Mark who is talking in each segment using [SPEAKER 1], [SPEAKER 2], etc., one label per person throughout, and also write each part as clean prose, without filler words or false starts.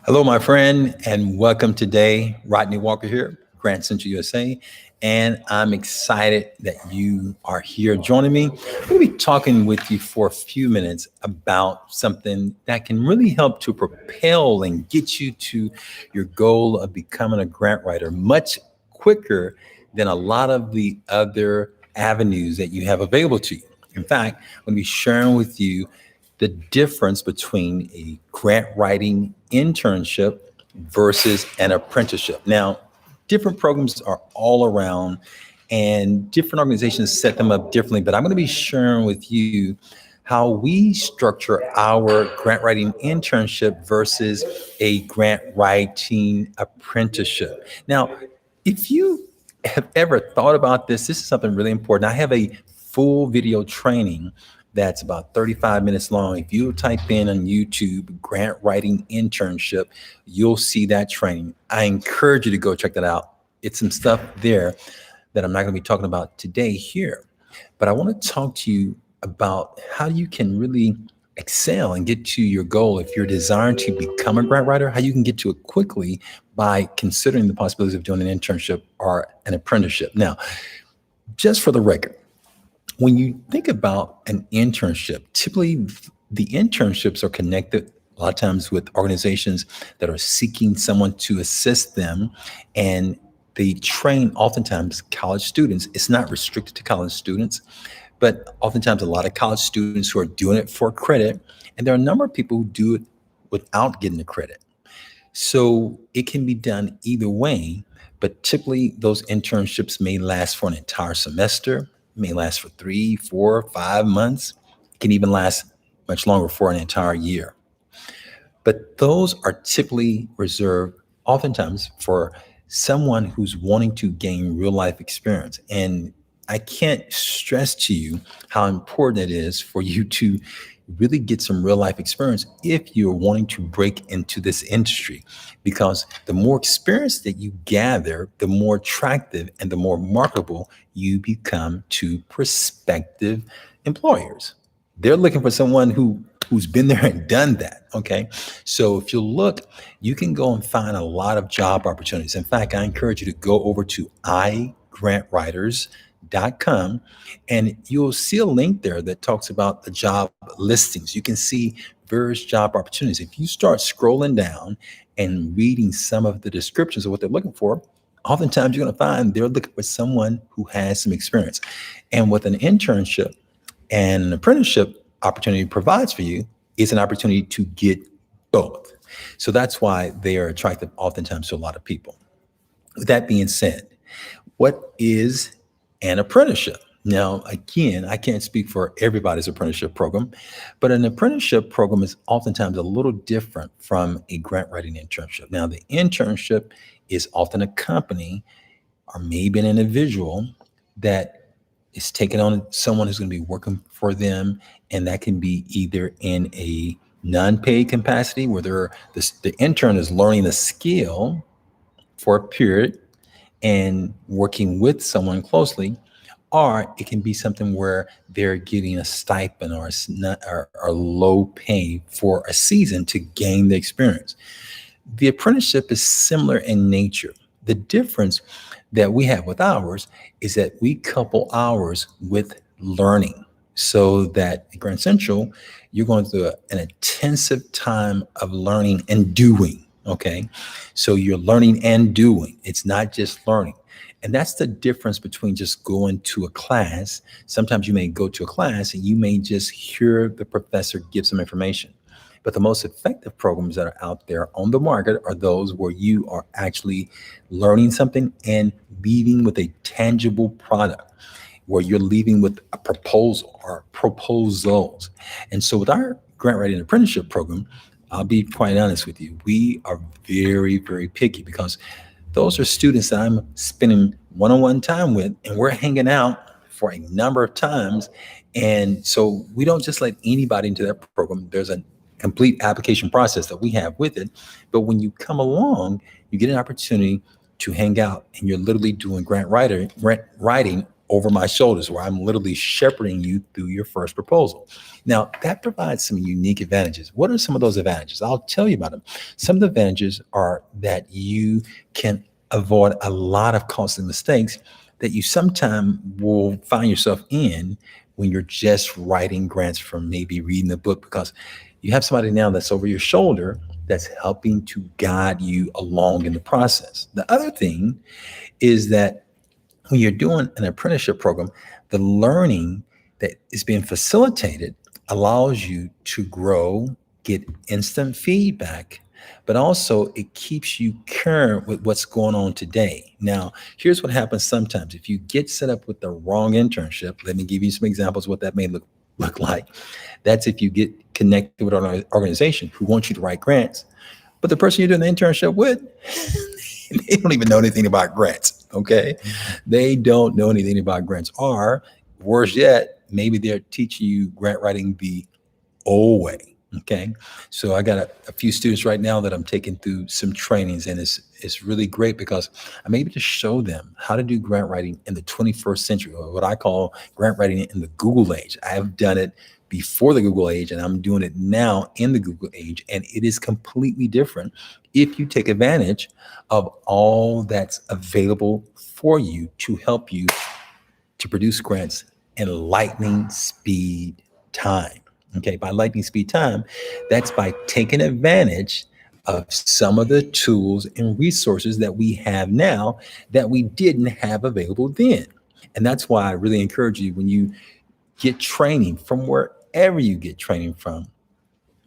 [SPEAKER 1] Hello, my friend, and welcome today. Rodney Walker here, Grant Central USA, and I'm excited that you are here joining me. I'm going to be talking with you for a few minutes about something that can really help to propel and get you to your goal of becoming a grant writer much quicker than a lot of the other avenues that you have available to you. In fact, I'm going to be sharing with you the difference between a grant writing internship versus an apprenticeship. Now, different programs are all around and different organizations set them up differently, but I'm going to be sharing with you how we structure our grant writing internship versus a grant writing apprenticeship. Now, if you have ever thought about this is something really important. I have a full video training that's about 35 minutes long. If you type in on YouTube, grant writing internship, you'll see that training. I encourage you to go check that out. It's some stuff there that I'm not going to be talking about today here, but I want to talk to you about how you can really excel and get to your goal if you're desiring to become a grant writer, how you can get to it quickly by considering the possibilities of doing an internship or an apprenticeship. Now, just for the record, when you think about an internship, typically the internships are connected a lot of times with organizations that are seeking someone to assist them, and they train oftentimes college students. It's not restricted to college students, but oftentimes a lot of college students who are doing it for credit, and there are a number of people who do it without getting the credit. So it can be done either way, but typically those internships may last for an entire semester, may last for 3, 4, 5 months, can even last much longer for an entire year. But those are typically reserved oftentimes for someone who's wanting to gain real life experience. And I can't stress to you how important it is for you to really get some real life experience if you're wanting to break into this industry, because the more experience that you gather, the more attractive and the more marketable you become to prospective employers. They're looking for someone who's been there and done that. Okay. So if you look, you can go and find a lot of job opportunities. In fact, I encourage you to go over to igrantwriters.com, and you'll see a link there that talks about the job listings. You can see various job opportunities. If you start scrolling down and reading some of the descriptions of what they're looking for, oftentimes you're going to find they're looking for someone who has some experience. And with an internship and an apprenticeship opportunity provides for you is an opportunity to get both. So that's why they are attractive oftentimes to a lot of people. With that being said, what is an apprenticeship? Now, again, I can't speak for everybody's apprenticeship program, but an apprenticeship program is oftentimes a little different from a grant writing internship. Now, the internship is often a company or maybe an individual that is taking on someone who's going to be working for them, and that can be either in a non-paid capacity where the intern is learning a skill for a period and working with someone closely, or it can be something where they're getting a stipend or or low pay for a season to gain the experience. The apprenticeship is similar in nature. The difference that we have with ours is that we couple ours with learning, so that at Grand Central, you're going through an intensive time of learning and doing. Okay. So you're learning and doing. It's not just learning. And that's the difference between just going to a class. Sometimes you may go to a class and you may just hear the professor give some information. But the most effective programs that are out there on the market are those where you are actually learning something and leaving with a tangible product, where you're leaving with a proposal or proposals. And so with our grant writing apprenticeship program, I'll be quite honest with you, we are very, very picky, because those are students that I'm spending one-on-one time with, and we're hanging out for a number of times. And so we don't just let anybody into that program. There's a complete application process that we have with it. But when you come along, you get an opportunity to hang out, and you're literally doing grant writing over my shoulders, where I'm literally shepherding you through your first proposal. Now, that provides some unique advantages. What are some of those advantages? I'll tell you about them. Some of the advantages are that you can avoid a lot of costly mistakes that you sometime will find yourself in when you're just writing grants from maybe reading a book, because you have somebody now that's over your shoulder that's helping to guide you along in the process. The other thing is that when you're doing an apprenticeship program, the learning that is being facilitated allows you to grow, get instant feedback, but also it keeps you current with what's going on today. Now, here's what happens sometimes. If you get set up with the wrong internship, let me give you some examples of what that may look like. That's if you get connected with an organization who wants you to write grants, but the person you're doing the internship with, they don't even know anything about grants, okay? They don't know anything about grants. Or worse yet, maybe they're teaching you grant writing the old way, okay? So I got a few students right now that I'm taking through some trainings, and it's really great because I'm able to show them how to do grant writing in the 21st century, or what I call grant writing in the Google age. I have done it before the Google age, and I'm doing it now in the Google age, and it is completely different if you take advantage of all that's available for you to help you to produce grants in lightning speed time. Okay, by lightning speed time, that's by taking advantage of some of the tools and resources that we have now that we didn't have available then. And that's why I really encourage you, when you get training from wherever you get training from,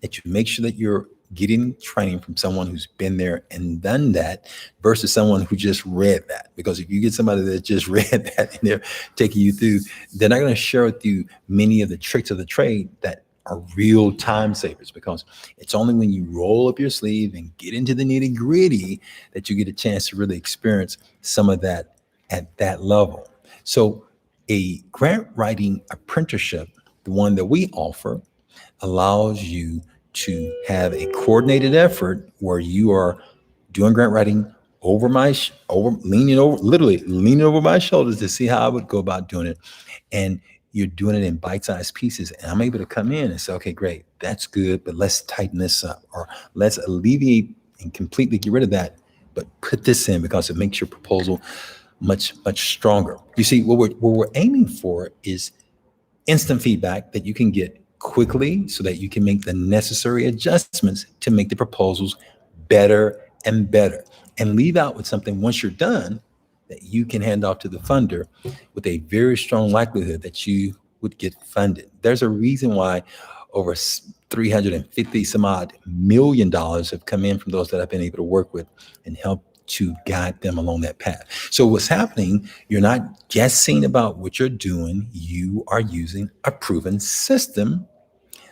[SPEAKER 1] that you make sure that you're getting training from someone who's been there and done that versus someone who just read that. Because if you get somebody that just read that and they're taking you through, they're not going to share with you many of the tricks of the trade that are real time savers, because it's only when you roll up your sleeve and get into the nitty gritty that you get a chance to really experience some of that at that level. So a grant writing apprenticeship, the one that we offer, allows you to have a coordinated effort where you are doing grant writing over literally leaning over my shoulders to see how I would go about doing it. And you're doing it in bite-sized pieces. And I'm able to come in and say, okay, great, that's good, but let's tighten this up, or let's alleviate and completely get rid of that, but put this in because it makes your proposal much, much stronger. You see, what we're aiming for is instant feedback that you can get quickly so that you can make the necessary adjustments to make the proposals better and better, and leave out with something once you're done that you can hand off to the funder with a very strong likelihood that you would get funded. There's a reason why over 350 some odd million dollars have come in from those that I've been able to work with and help to guide them along that path. So what's happening, you're not guessing about what you're doing. You are using a proven system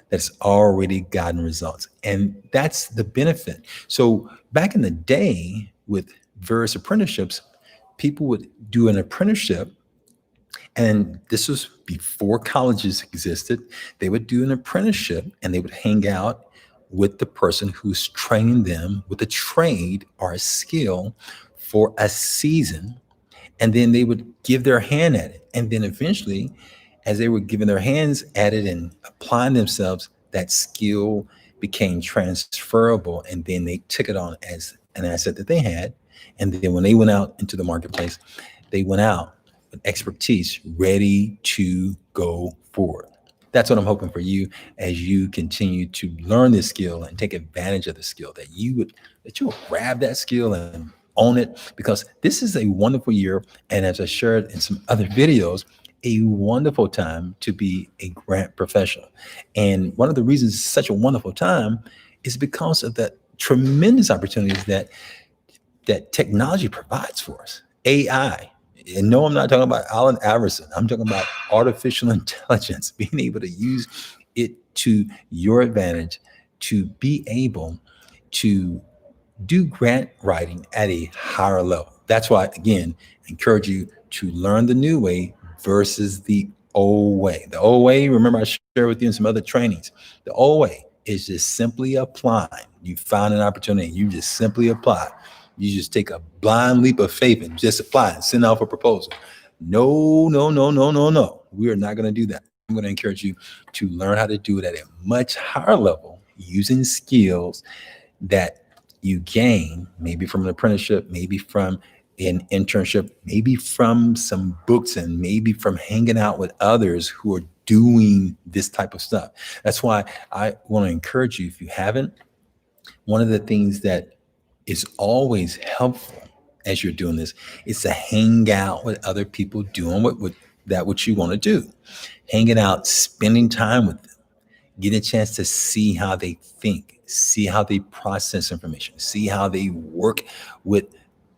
[SPEAKER 1] that's already gotten results. And that's the benefit. So back in the day with various apprenticeships, people would do an apprenticeship, and this was before colleges existed. They would do an apprenticeship and they would hang out with the person who's training them with a trade or a skill for a season. And then they would give their hand at it. And then eventually, as they were giving their hands at it and applying themselves, that skill became transferable. And then they took it on as an asset that they had. And then when they went out into the marketplace, they went out with expertise ready to go forward. That's what I'm hoping for you as you continue to learn this skill and take advantage of the skill, that you'll grab that skill and own it, because this is a wonderful year. And as I shared in some other videos, a wonderful time to be a grant professional. And one of the reasons it's such a wonderful time is because of the tremendous opportunities that technology provides for us. AI. And no, I'm not talking about Allen Iverson. I'm talking about artificial intelligence, being able to use it to your advantage to be able to do grant writing at a higher level. That's why, again, I encourage you to learn the new way versus the old way. The old way, remember I shared with you in some other trainings, the old way is just simply applying. You find an opportunity, you just simply apply. You just take a blind leap of faith and just apply and send off a proposal. No, no, no, no, no, no. We are not going to do that. I'm going to encourage you to learn how to do it at a much higher level using skills that you gain, maybe from an apprenticeship, maybe from an internship, maybe from some books, and maybe from hanging out with others who are doing this type of stuff. That's why I want to encourage you, if you haven't, one of the things that is always helpful as you're doing this is to hang out with other people doing what you want to do. Hanging out, spending time with them, get a chance to see how they think, see how they process information, see how they work with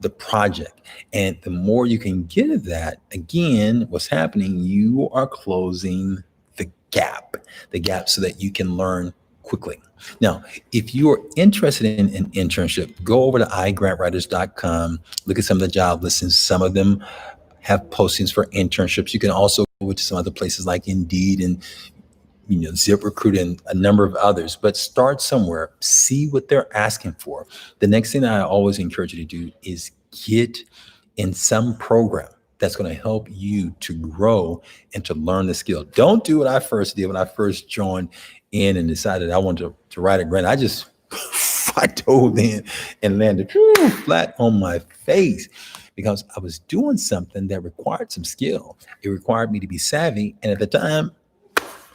[SPEAKER 1] the project. And the more you can get at that, again, what's happening, you are closing the gap so that you can learn quickly. Now, if you are interested in an internship, go over to igrantwriters.com, look at some of the job listings. Some of them have postings for internships. You can also go to some other places like Indeed and ZipRecruit and a number of others, but start somewhere, see what they're asking for. The next thing I always encourage you to do is get in some program that's going to help you to grow and to learn the skill. Don't do what I first did when I first joined in and decided I wanted to write a grant. I dove in and landed flat on my face because I was doing something that required some skill. It required me to be savvy. And at the time,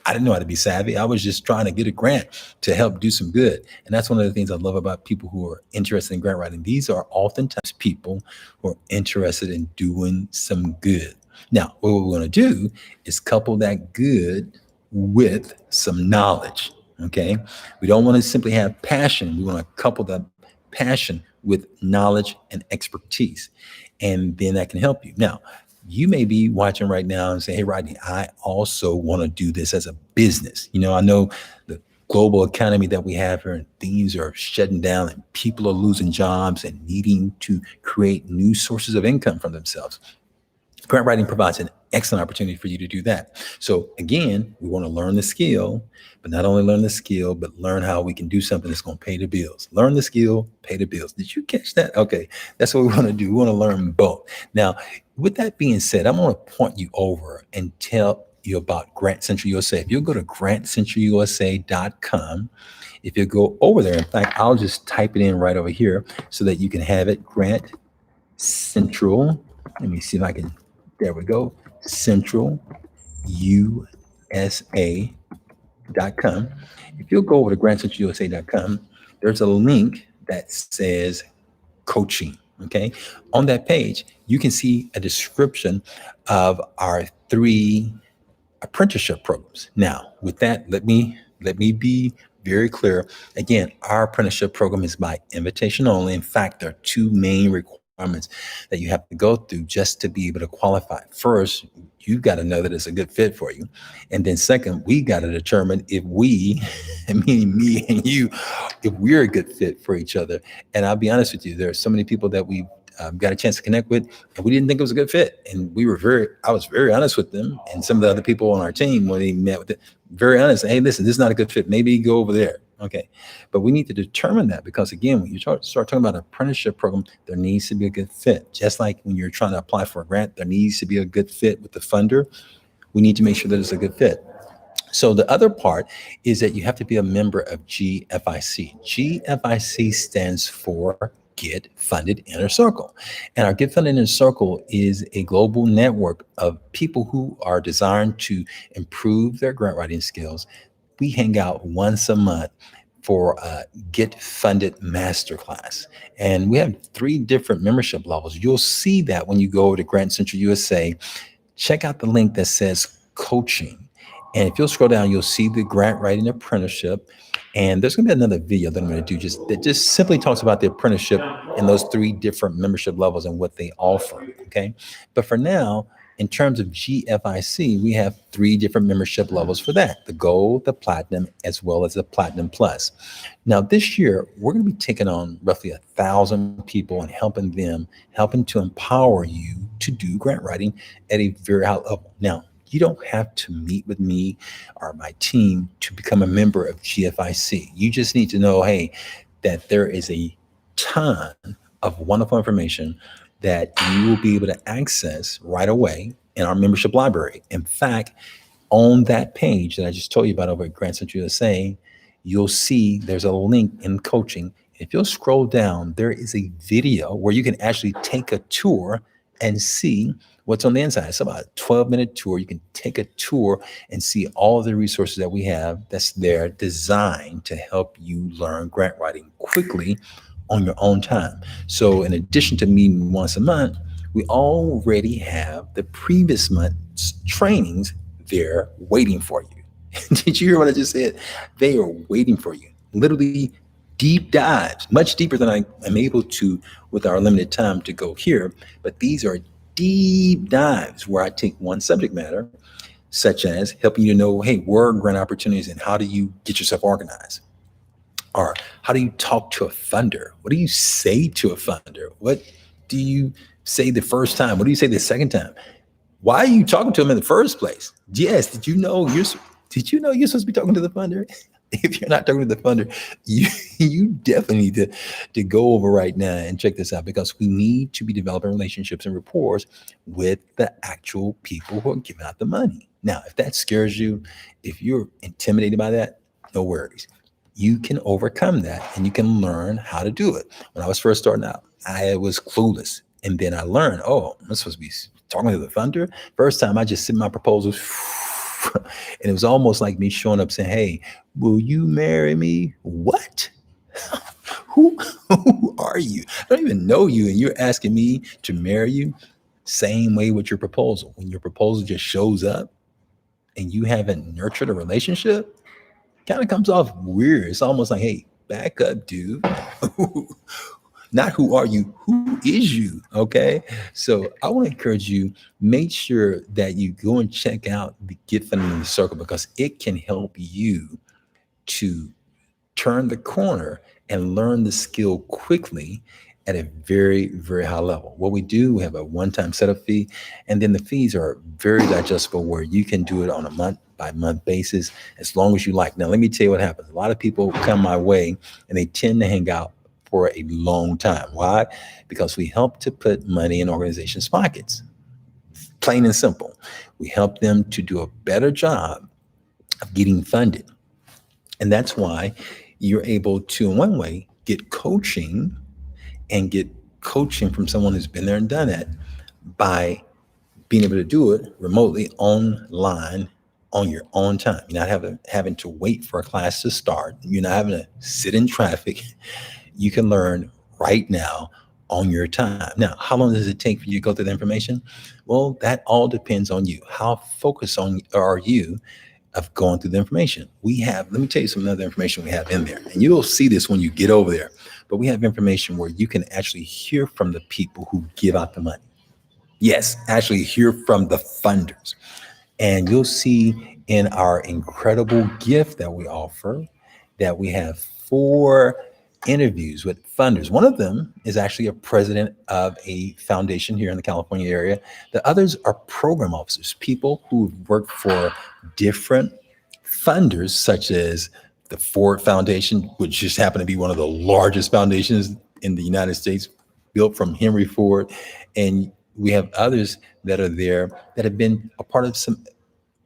[SPEAKER 1] I didn't know how to be savvy. I was just trying to get a grant to help do some good. And that's one of the things I love about people who are interested in grant writing. These are oftentimes people who are interested in doing some good. Now, what we're going to do is couple that good with some knowledge. Okay. We don't want to simply have passion. We want to couple that passion with knowledge and expertise. And then that can help you. Now, you may be watching right now and say, hey, Rodney, I also want to do this as a business. I know the global economy that we have here and things are shutting down and people are losing jobs and needing to create new sources of income for themselves. Grant writing provides an excellent opportunity for you to do that. So again, we want to learn the skill, but not only learn the skill, but learn how we can do something that's going to pay the bills. Learn the skill, pay the bills. Did you catch that? Okay, that's what we want to do. We want to learn both. Now, with that being said, I'm going to point you over and tell you about Grant Central USA. If you'll go to grantcentralusa.com, if you go over there, in fact, I'll just type it in right over here so that you can have it. Grant Central. Let me see if I can. There we go. centralusa.com. If you'll go over to grantcentralusa.com, there's a link that says coaching. Okay. On that page, you can see a description of our 3 apprenticeship programs. Now, with that, let me be very clear. Again, our apprenticeship program is by invitation only. In fact, there are 2 main requirements that you have to go through just to be able to qualify. First, you've got to know that it's a good fit for you. And then second, we got to determine if we, meaning me and you, if we're a good fit for each other. And I'll be honest with you, there are so many people that we got a chance to connect with, and we didn't think it was a good fit. And I was very honest with them and some of the other people on our team when they met with it, very honest. Hey, listen, this is not a good fit. Maybe go over there. Okay. But we need to determine that because again, when you start talking about an apprenticeship program, there needs to be a good fit. Just like when you're trying to apply for a grant, there needs to be a good fit with the funder. We need to make sure that it's a good fit. So the other part is that you have to be a member of GFIC. GFIC stands for Get Funded Inner Circle. And our Get Funded Inner Circle is a global network of people who are designed to improve their grant writing skills. We hang out once a month for a Get Funded Masterclass. And we have 3 different membership levels. You'll see that when you go over to Grant Central USA. Check out the link that says coaching. And if you'll scroll down, you'll see the grant writing apprenticeship. And there's going to be another video that I'm going to do that just simply talks about the apprenticeship and those 3 different membership levels and what they offer. Okay. But for now, in terms of GFIC, we have 3 different membership levels for that: the gold, the platinum, as well as the platinum plus. Now, this year, we're going to be taking on roughly 1,000 people and helping to empower you to do grant writing at a very high level. Now, you don't have to meet with me or my team to become a member of GFIC. You just need to know, hey, that there is a ton of wonderful information that you will be able to access right away in our membership library. In fact, on that page that I just told you about over at Grant Central USA, you'll see there's a link in coaching. If you'll scroll down, there is a video where you can actually take a tour and see what's on the inside. It's about a 12-minute tour. You can take a tour and see all of the resources that we have that's there designed to help you learn grant writing quickly on your own time. So in addition to meeting once a month, we already have the previous month's trainings there waiting for you. Did you hear what I just said? They are waiting for you. Literally deep dives, much deeper than I am able to with our limited time to go here. But these are deep dives where I take one subject matter, such as helping you to know, hey, where are grant opportunities and how do you get yourself organized? Or how do you talk to a funder? What do you say to a funder? What do you say the first time? What do you say the second time? Why are you talking to them in the first place? Yes, did you know you're supposed to be talking to the funder? If you're not talking to the funder, you definitely need to go over right now and check this out, because we need to be developing relationships and rapport with the actual people who are giving out the money. Now, if that scares you, if you're intimidated by that, no worries. You can overcome that and you can learn how to do it. When I was first starting out, I was clueless. And then I learned, oh, I'm supposed to be talking to the funder. First time I just sent my proposals and it was almost like me showing up saying, hey, will you marry me? What? Who are you? I don't even know you. And you're asking me to marry you? Same way with your proposal. When your proposal just shows up and you haven't nurtured a relationship, kind of comes off weird. It's almost like, hey, back up, dude. Not who are you, who is you? Okay. So I want to encourage you, make sure that you go and check out the Get Funded in the Circle, because it can help you to turn the corner and learn the skill quickly at a very, very high level. What we do, we have a one-time setup fee, and then the fees are very digestible where you can do it on a month by month basis as long as you like. Now, let me tell you what happens. A lot of people come my way and they tend to hang out for a long time. Why? Because we help to put money in organizations' pockets. Plain and simple. We help them to do a better job of getting funded. And that's why you're able to, in one way, get coaching from someone who's been there and done it by being able to do it remotely online on your own time. You're not having to wait for a class to start. You're not having to sit in traffic. You can learn right now on your time. Now, how long does it take for you to go through the information? Well, that all depends on you. How focused on are you of going through the information? Let me tell you some other information we have in there. And you'll see this when you get over there. But we have information where you can actually hear from the people who give out the money. Yes, actually hear from the funders. And you'll see in our incredible gift that we offer that we have 4 interviews with funders. One of them is actually a president of a foundation here in the California area. The others are program officers, people who've worked for different funders, such as the Ford Foundation, which just happened to be one of the largest foundations in the United States, built from Henry Ford. And we have others that are there that have been a part of some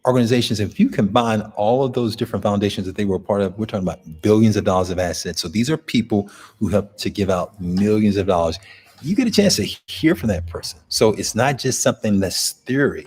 [SPEAKER 1] organizations. If you combine all of those different foundations that they were a part of, we're talking about billions of dollars of assets. So these are people who help to give out millions of dollars. You get a chance to hear from that person. So it's not just something that's theory.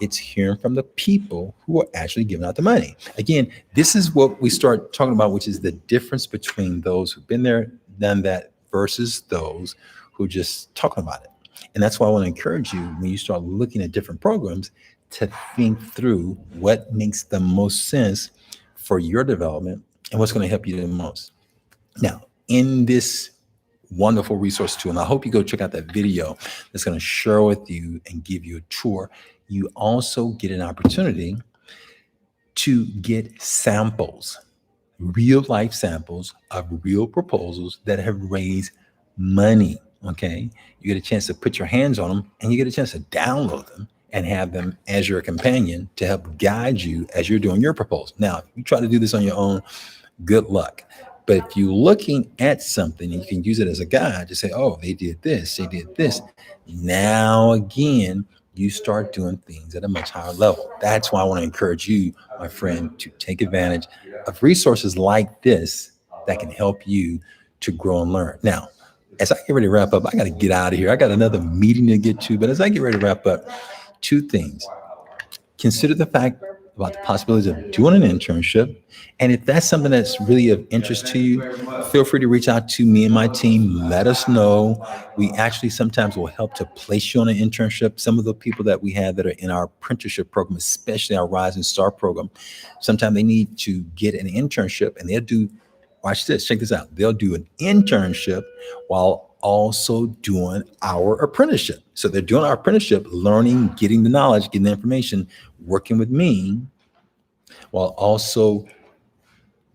[SPEAKER 1] It's hearing from the people who are actually giving out the money. Again, this is what we start talking about, which is the difference between those who've been there, done that, versus those who are just talking about it. And that's why I want to encourage you, when you start looking at different programs, to think through what makes the most sense for your development and what's going to help you the most. Now, in this wonderful resource tool, and I hope you go check out that video that's going to share with you and give you a tour, you also get an opportunity to get samples, real life samples of real proposals that have raised money. Okay. You get a chance to put your hands on them, and you get a chance to download them and have them as your companion to help guide you as you're doing your proposal. Now, if you try to do this on your own, good luck. But if you're looking at something, you can use it as a guide to say, oh, they did this, they did this. Now, again, you start doing things at a much higher level. That's why I want to encourage you, my friend, to take advantage of resources like this that can help you to grow and learn. Now, as I get ready to wrap up, I got to get out of here. I got another meeting to get to. But as I get ready to wrap up, two things. Consider the fact about the possibilities of doing an internship. And if that's something that's really of interest to you, feel free to reach out to me and my team. Let us know. We actually sometimes will help to place you on an internship. Some of the people that we have that are in our apprenticeship program, especially our Rising Star program, sometimes they need to get an internship and they'll do, watch this, check this out. They'll do an internship while also doing our apprenticeship. So they're doing our apprenticeship, learning, getting the knowledge, getting the information, working with me, while also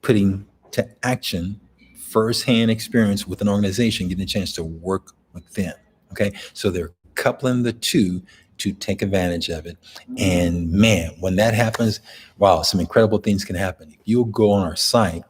[SPEAKER 1] putting to action firsthand experience with an organization, getting a chance to work with them. Okay. So they're coupling the two to take advantage of it. And man, when that happens, wow, some incredible things can happen. If you'll go on our site,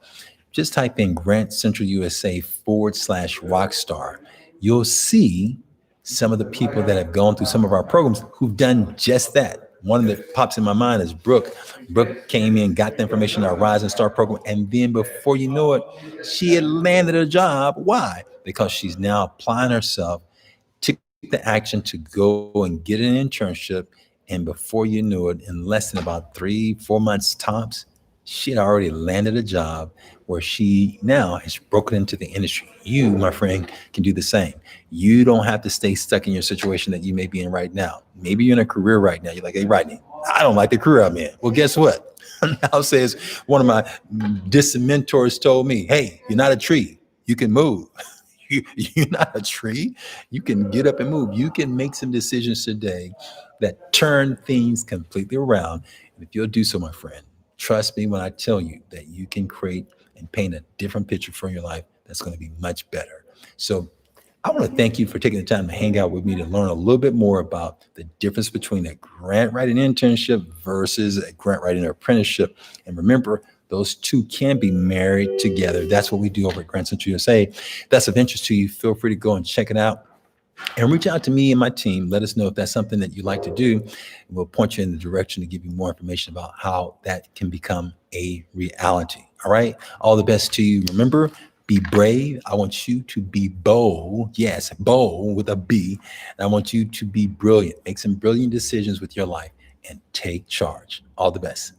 [SPEAKER 1] just type in Grant Central USA /Rockstar. You'll see some of the people that have gone through some of our programs who've done just that. One that pops in my mind is Brooke. Brooke came in, got the information in our Rise and Start program, and then before you know it, she had landed a job. Why? Because she's now applying herself to the action to go and get an internship. And before you knew it, in less than about 3-4 months tops, she had already landed a job where she now has broken into the industry. You, my friend, can do the same. You don't have to stay stuck in your situation that you may be in right now. Maybe you're in a career right now. You're like, hey, Rodney, I don't like the career I'm in. Well, guess what? Now says one of my distant mentors told me, hey, you're not a tree. You can move. You're not a tree. You can get up and move. You can make some decisions today that turn things completely around. And if you'll do so, my friend, trust me when I tell you that you can create and paint a different picture for your life that's going to be much better. So I want to thank you for taking the time to hang out with me to learn a little bit more about the difference between a grant writing internship versus a grant writing apprenticeship. And remember, those two can be married together. That's what we do over at Grant Central USA. If that's of interest to you, feel free to go and check it out. And reach out to me and my team. Let us know if that's something that you'd like to do. We'll point you in the direction to give you more information about how that can become a reality. All right. All the best to you. Remember, be brave. I want you to be bold. Yes, bold with a B. And I want you to be brilliant. Make some brilliant decisions with your life and take charge. All the best.